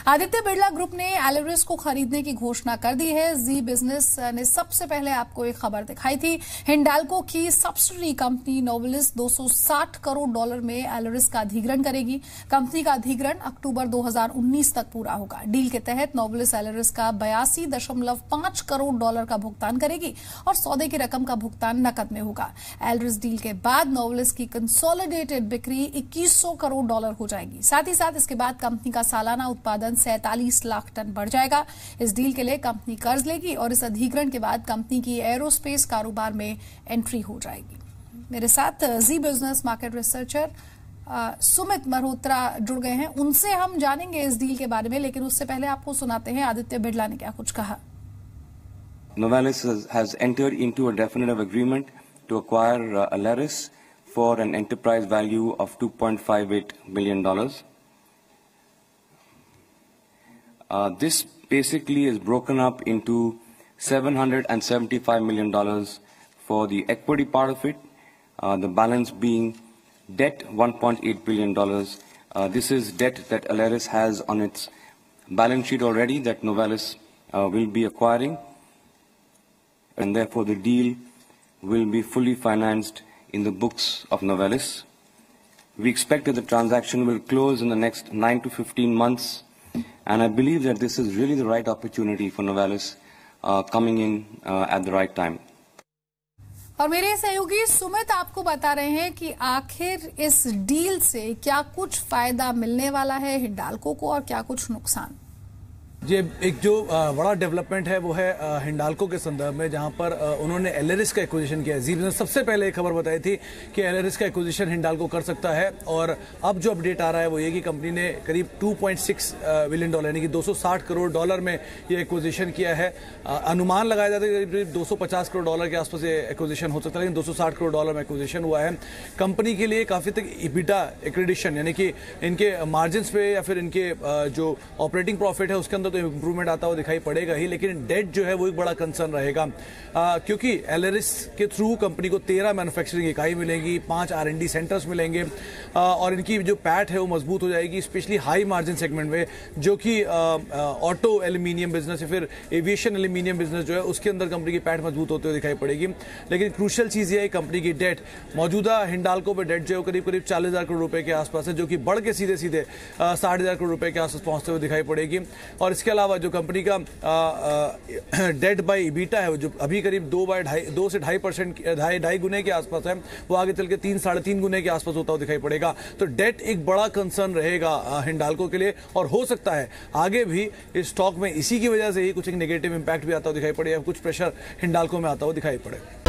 Aditya Birla group ने एलेरिस को खरीदने की घोषणा कर दी है। जी बिजनेस ने सबसे पहले आपको एक खबर दिखाई थी। हिंडाल्को की सब्सिडरी कंपनी नोवेलिस $260 करोड़ में एलेरिस का अधिग्रहण करेगी। कंपनी का अधिग्रहण अक्टूबर 2019 तक पूरा होगा। डील के तहत नोवेलिस एलेरिस का $82.5 करोड़ का भुगतान करेगी और सौदे की रकम का भुगतान नकद में होगा। एलेरिस डील के बाद नोवेलिस की कंसोलिडेटेड बिक्री $2100 करोड़ हो जाएगी। साथ ही साथ इसके बाद कंपनी का सालाना उत्पादन 47 लाख टन बढ़ जाएगा। इस डील के लिए कंपनी कर्ज लेगी और इस अधिग्रहण के बाद कंपनी की एरोस्पेस कारोबार में एंट्री हो जाएगी। मेरे साथ Zee business market researcher Sumit Malhotra जुड़ गए हैं। उनसे हम जानेंगे इस डील के बारे में, लेकिन उससे पहले आपको सुनाते हैं आदित्य बिरला ने क्या कुछ कहा। Novelis has entered into a definitive agreement to acquire Aleris for an enterprise value of $2.58 billion. This basically is broken up into $775 million for the equity part of it, the balance being debt $1.8 billion. This is debt that Aleris has on its balance sheet already that Novelis will be acquiring, and therefore the deal will be fully financed in the books of Novelis. We expect that the transaction will close in the next 9 to 15 months. And I believe that this is really the right opportunity for Novelis coming in at the right time. और मेरे सहयोगी सुमित आपको बता रहे हैं कि आखिर इस डील से क्या कुछ फायदा मिलने वाला है हिंडाल्को को और क्या कुछ नुकसान। ये एक जो बड़ा डेवलपमेंट है वो है हिंडाल्को के संदर्भ में, जहां पर उन्होंने एलेरिस का एक्विजिशन किया है। जी बिजनेस सबसे पहले एक खबर बताई थी कि एलेरिस का एक्विजिशन हिंडाल्को कर सकता है, और अब जो अपडेट आ रहा है वो ये कि कंपनी ने करीब $2.6 बिलियन यानी कि $260 करोड़ में ये एक्विजिशन किया है। अनुमान लगाया जाता है कि करीब $250 करोड़ के आसपास ये एक्विजिशन हो सकता है, लेकिन $260 करोड़ में एक्विजिशन हुआ है। कंपनी के लिए काफी तक इबिटा एक्रेडिशन यानी कि इनके मार्जिन पे या फिर इनके जो ऑपरेटिंग प्रॉफिट है उसके अंदर तो इंप्रूवमेंट आता हुआ दिखाई पड़ेगा ही, लेकिन डेट जो है वो एक बड़ा कंसर्न रहेगा, क्योंकि एलेरिस के थ्रू कंपनी को 13 मैन्युफैक्चरिंग इकाई मिलेंगी, 5 R&D सेंटर्स मिलेंगे, और इनकी जो पैट है वो मजबूत हो जाएगी, स्पेशली हाई मार्जिन सेगमेंट में, जो कि ऑटो एल्यूमिनियम बिजनेस या फिर एविएशन एल्यूमिनियम बिजनेस जो है उसके अंदर कंपनी की पैट मजबूत होते हुए दिखाई पड़ेगी। लेकिन क्रूशियल चीज ये है कंपनी की डेट, मौजूदा हिंडाल्को पे डेट जो है करीब 40,000 करोड़ रुपए के आसपास है, जो कि बढ़ के सीधे 60,000 करोड़ रुपए के आसपास पहुंचते हुए दिखाई पड़ेगी। और इसके अलावा जो कंपनी का डेट बाय इबिटा है जो अभी करीब 2 से 2.5 गुने के आसपास है, वो आगे चल के 3-3.5 गुने के आसपास होता हुआ दिखाई पड़ेगा। तो डेट एक बड़ा कंसर्न रहेगा हिंडाल्को के लिए, और हो सकता है आगे भी इस स्टॉक में इसी की वजह से ही कुछ एक नेगेटिव इंपैक्ट भी आता हुआ दिखाई पड़े या कुछ प्रेशर हिंडाल्को में आता हुआ दिखाई पड़े।